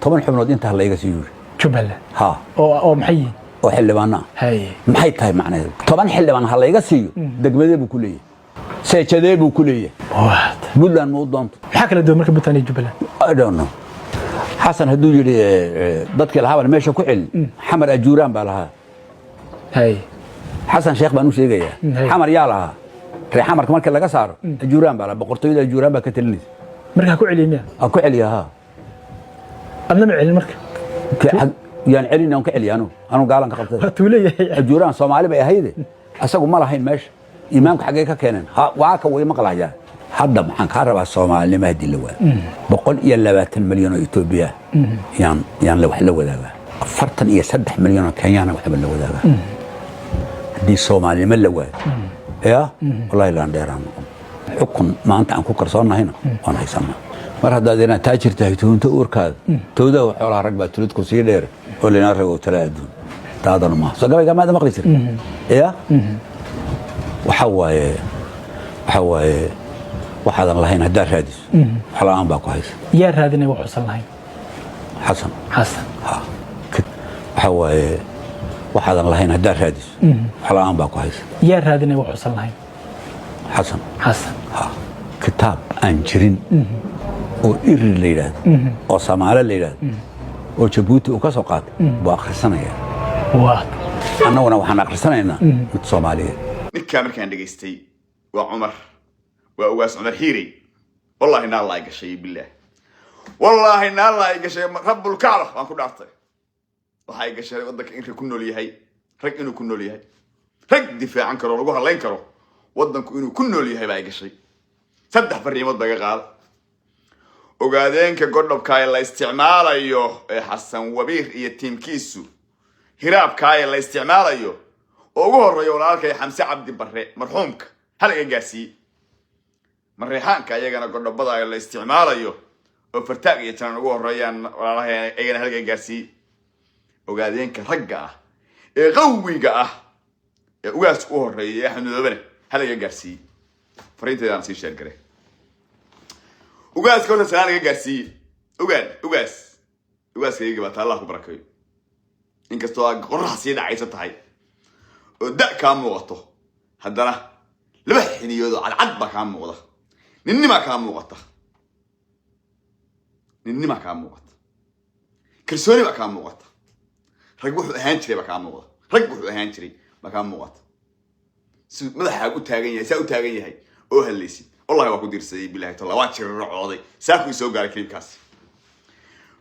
طبعا حبنود انت هلا يقسيور جبل ها او محيي oo xildhibaana hay maxay tahay macnaheedu 10 xildhibaan hal iga siiyo degmadee buu ku leeyahay seejadee buu ku leeyahay bulan ma u doonto maxaa kala duwan marka Puntland iyo Jubbaland I don't know xasan haduu yiri dadkii la habal meesha ku xil xamar ajuuraan baa lahaa hay xasan sheekh baan u sheegaya xamar yaa lahaa xamarka marka laga saaro ajuuraan baa la boqortooyada ajuuraan baa ka talinaysa marka ku celiina ku celiyaha adna ma celin marka يعني علينا أنك عليانو أنا قالن كقبته تولي الجيران صومالي بقى هيدا أسقوا ما لهين ماشي إمامك حقيقة كانن وعاك ويا مقلع جا حد محن كهرباء الصومالي ما هدي اللواء بقول يلا 20 مليون إثيوبيا يعني لو حلو ذا فرتن يسبح مليون كيانا وحب اللواء ذا دي الصومالي من اللواء يا والله لا نديران حكم ما أنت عن كوكر صارنا هنا وأنا يسمى mar haddaadina taajir tahay tuunta uurkaada tooda xoolaha rag baa tulidku sii dheer oo leena rag oo tala adduun taadana ma soo gabayga ma maqli jiray ya waxa waaye waxaadan lahayn haddaa raadis xalaan baa ku haysa yaa raadinay wax xusan lahayn xasan ha waxa waaye waxaadan lahayn haddaa raadis xalaan baa ku haysa yaa raadinay wax xusan lahayn xasan ha kitaab aan jirin oo iri leeyahay oo Soomaali leeyahay oo Djibouti oo ka soo qaatay baa akhrisanaya annaguna waxaan akhrisanaynaa mid Soomaaliyeed ninka markaan dhageystay waa Umar waa ugaas Umar Hiiri wallahi na Allah gashay billah wallahi na Allah gashay rabbul kaala waan ku dhaartay waxay gashay wadanka in ku nool yahay rag inuu ku nool yahay rag difaacan karo lagu haleyn karo wadanku inuu ku nool yahay baa gashay saddex fariimood baga qaad ogaadeenka godobka ay la isticmaalayo ee Xasan Wabiir iyo tiimkiisu hiraabka ay la isticmaalayo ugu horeeyo walaalkay Xamse Cabdi Barre marxuumka hal iga gaarsiy marreexaanka ayagana godobada ay la isticmaalayo oo fartaag iyo tan ugu horeeyaan walaalahay ayagana hal iga gaarsiy ogaadeenka ragga ah ee qawiga ah ee ugaas u horeeyay Axmedobane hal iga gaarsiy fariinteedaan si sheer garay ugaas kooda sanad iga gaarsiy ugaas iga baa Allah ku barakeeyo inkastoo aad qorrax si dhacayso tahay oo da ka muuqato haddana laba xiniyood cad ba ka muuqda ninnima ka muuqata kalsooni ba ka muuqata rag wuxuu ahaan jiray ba ka muuqata si madaxa u taagan yahay oo haleysi والله واكو ديرسي بالله تعالى واجر رعودي ساكو سو غار كليبكاس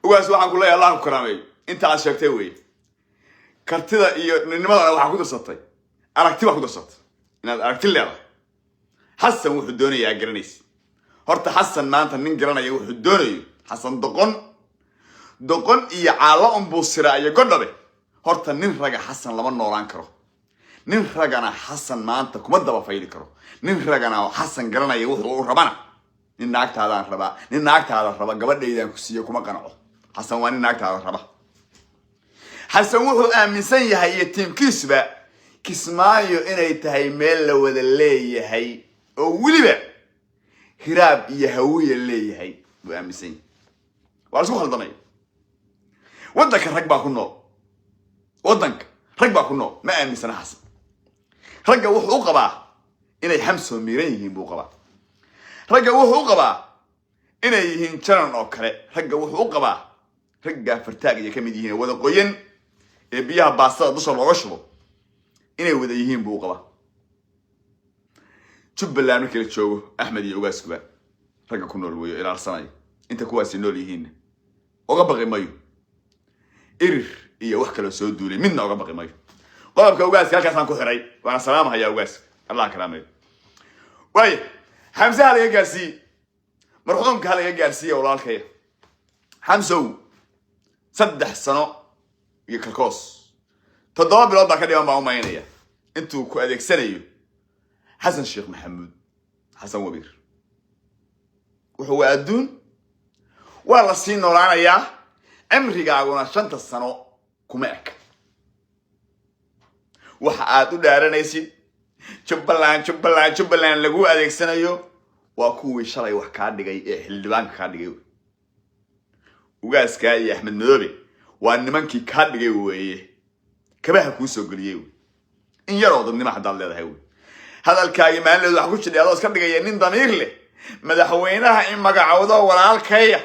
ugaas waxaan ku leeyahay Allah ku karaamay inta aad sheegtay way kartida iyo nimada waxa ku darsatay aragti waxa ku darsatay inaad aragti leedahay Xasan wuxuu doonayaa garanays horta Xasan maanta nin garanaya wuxuu doonayo Xasan doqon iyo caalo buusira iyo godhabe horta nin raga Xasan lama noolaan karo nin ragana Xasan maanta kuma daba fayli karo nin ragana Xasan garanaya wuxuu rabana nin naagtaada raba gabadheedan ku siiyo kuma qanaco Xasan waa nin naagtaada raba Xasan wuxuu aaminsan yahay tiimkiisba kismaayo inay tahay meel la wada leeyahay oo waliba hiraab iyo hawiye leeyahay buu aaminsan waa isku khaldamay wadanka rag baa ku nool ma aaminsan Xasan ragga wuxuu qabaa inay Xamso miiran yihiin buu qabaa ragga wuxuu qabaa inay yihiin jaran oo kale ragga wuxuu qabaa ragga fartaag iyo kamid yihiin wada qoyan ee biyaha baastada dusha looga shubo inay wada yihiin buu qabaa Jubbaland markii la joogo Axmed iyo ugaaskuba ragga ku nool weeyo ilaalsanay inta kuwaasi nool yihiin oga baqi mayo irir iyo wax kale soo duulay midna oga baqi mayo qodobka ugaas halkaas aan ku xiray waan salaamayaa ugaas Allah karaamay way Xamse hal iga gaarsiy marxuumka hal iga gaarsiy walaalkay Xamso 3 sano iyo kalkoos 7 bilood baa ka dhiman baa u maynaya intuu ku adeegsanayo Xasan Sheekh Maxamuud Xasan Wabiir wuxuu adduun waa la sii noolaanayaa cimrigaaguna 5 sano kuma eka waxa aad u dhaaranaysid Jubbaland lagu adeegsanayo waa kuwii shalay wax ka dhigay ee xildhibaanka ka dhigay ugaaska iyo axmed madoobe waa nimankii kaa dhigay weeye kabaha kuu soo geliyey in yaroo dadnimo haddaad leedahay wey hadalkaagii maalinleedu waxa ku jidhay adoo iska dhigaya nin damiir leh madaxweynaha in magacoodo walaalkaya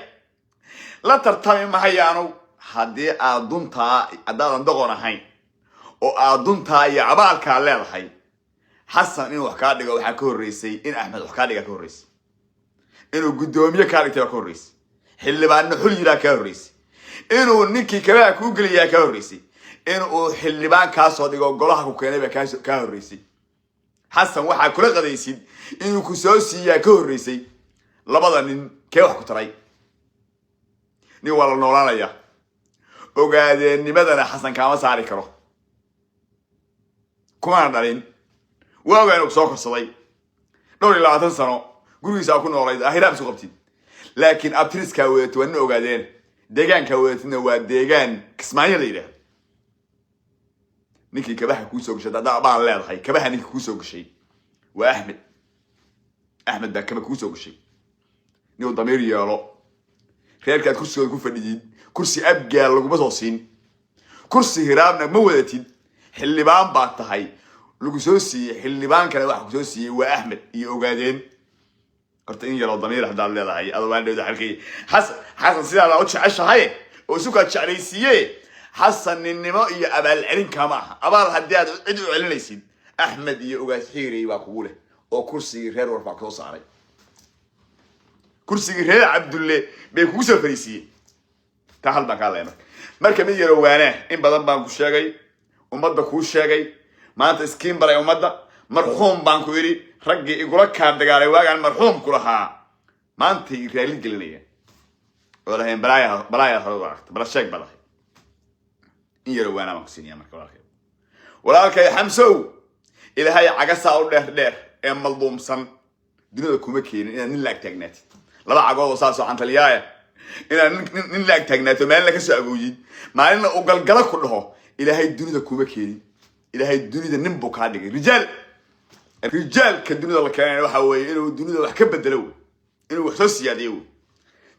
la tartami mahayaanu haddii aad duntaa haddaadan doqon ahayn oo aad duntaa iyo abaalkaa leedahay xasan inuu wax kaa dhigo waxaa ka horreysay in axmed wax kaa dhiga ka horreysay inuu guddoomiye kaa dhigtay ka horreysay xildhibaanna xul yiraa ka horreysay inuu ninkii kabaha kuu geliyaa ka horreysay inuu xildhibaan kaasoo dhigo golaha ku keenay baa kaa horreysay xasan waxaa kula qadaysid inuu ku soo siiyaa ka horreysay labada nin kee wax ku taray nin waa la noolaanaya ogaadeenimadana xasan kaama saari karo kumana dhalin waa ogaa inuu soo korsaday 20 sano gurigiisa ku noolayd ahiraab isu qabtid laakiin abtiriska weeto waa nin ogaadeen deegaanka weetna waa deegaan Kismaayo la yiraahdo ninkii kabaha ku soo gashay dad baan leedahay kabaha ninkii ku soo gashay waa axmed baa kaba ku soo gashay niyo damiir yeelo reerkaad kursiga ku fadhiyid kursi abgaal lagu soo siin kursi hiraabna ma wadatid xildhibaan baa tahay lagu soo siiyay xildhibaan kale waxa ku soo siiyay waa axmed iyo ogaadeen horta in yaroo damiir haddaad leedahay adoo dheedo halkii xasan sidaa la u jeceshahay oo suka jeclaysiiyay حسن النمو يا أبا العلم كما أبا الهديات عدو علم ليسين أحمد يا أوجاز حيري باكوله أو كرسي غير ورفع كوس علي كرسي غير عبد الله بيكوس فريسي تعال بقى مركب يجي روانه إن بدن بانكو شاقي ومدة كوش شاقي ما أنت سكين برا ومدة مرحوم بانكو يري رجع يقولك كان دقاري واقع المرحوم كلها ما أنت يريلين قلنيه ولا هين برايا خلاص بلا شك بلا إن يروّانا مقصيني أمرك ولكن يا حمسو إلى هاي عجسة أو ده إم ملضوم سن دنيا كومكين إن نلاقي تجنات لا عجوا وصاصو عن تليايا إن نلاقي تجنات وما لك سأقولي مع إن أقل جل كله إلى هاي الدنيا كومكين إلى هاي الدنيا نبوك هذه رجال كالدنيا اللي كان وحوي إنه الدنيا وحكب الدلو إنه وحساس يديو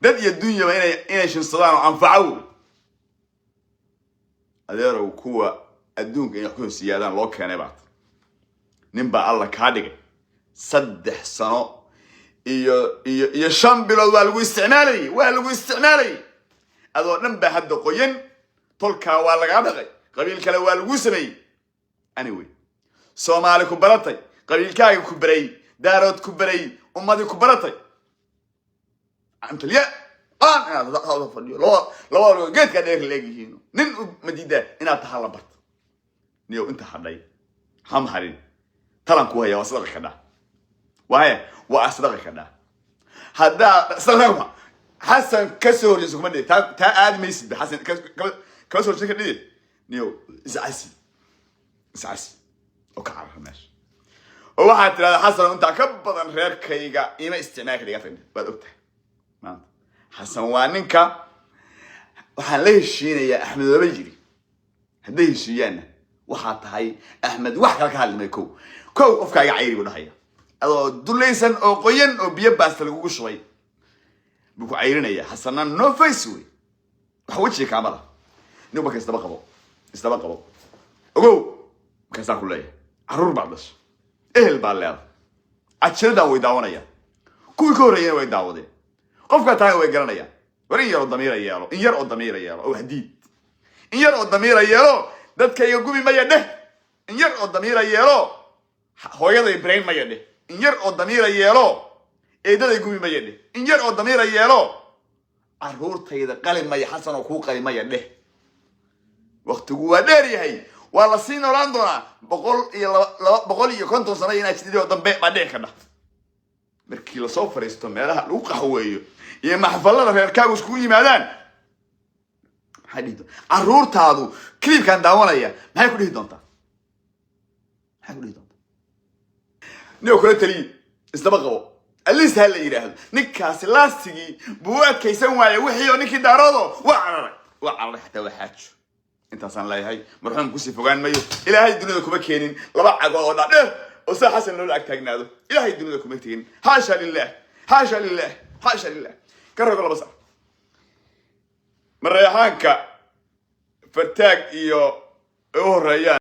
ده الدنيا ما إنا شنصلان عن فعول هذا كوا الدنيا يحكون سيادان لو كان بعد نبى الله كادق صدح سنة يشام بلو والو استعمالي هذا نبى هذا قوين تلك والله عدقي قبيل كلا والو سمي anyway Soomaali ku baratay qabiilkaaga ku baray daarood ku baray ummadi ku baratay anta liya hada fadhiyo loo geedka dheer leeyihiin nin madida inaad tahala bart niyo inta hadhay ham harin talan ku haya wasdaqa kada waa asdaqa kada hada salaama Hassan kasoo horjeeso kuma dhig ta aad maysid Hassan kasoo horjeeso ka dhig niyo iscaasi oo ka carara meesha oo waxaad tiraahdaa Hassan inta ka badan reerkayga ima isticmaalka dhiga tagna baad ogtahay maanta Hassan waa ninka waxaan la heshiinayaa Axmed Wabajiri hadday heshiiyaan waxaa tahay Axmed wax kale ka hadlimay kow qofkaaga cayri u dhahaya adoo dulaysan oo qoyan oo biyo baasta lagu shubay buu ku cayrinaya Hassan no face way wax wajiga kaamada niba ka istaba qabo ogow كذا كله عرور بعضش البالله أشيل دا ويداونيا كل كوريين ويداودي قف كتاي ويجرنيا ورين يرو الضمير يالو إن يرو الضمير يالو أو حديد إن يرو الضمير يالو ده كي يقومي ما يده إن يرو الضمير يالو هو يده إبراهيم ما يده إن يرو الضمير يالو إيه ده يقومي ما يده إن يرو الضمير يالو عرور تيدا قال ما يحسن وكوكا ما يده وقت جوا داري هاي والله سين وراندونا بقول كنتم سنة يناشدين ودم بعدين كنا مركي لصوفر يستمر لو قهوي يا محفلة في الكاوس كوي مالان حديد عرور تادو كليب كان داونا يا ما يكون هيدونتا نيو كنت لي استبقوا اللي سهل يرهل نكاس لاستيجي بوات كيسون وعي وحي ونكي دارودو وعرر حتى وحاجه انت صان لا هي مرحوم كوسي فوقان مايو الى هاي الدنيا كوما كينين لبا عقو داده او سا حسن لو لاك تاغنادو الى هاي الدنيا كوما تيين حاشا لله كرر لبا صار مريحانك فرتاق إيو هريان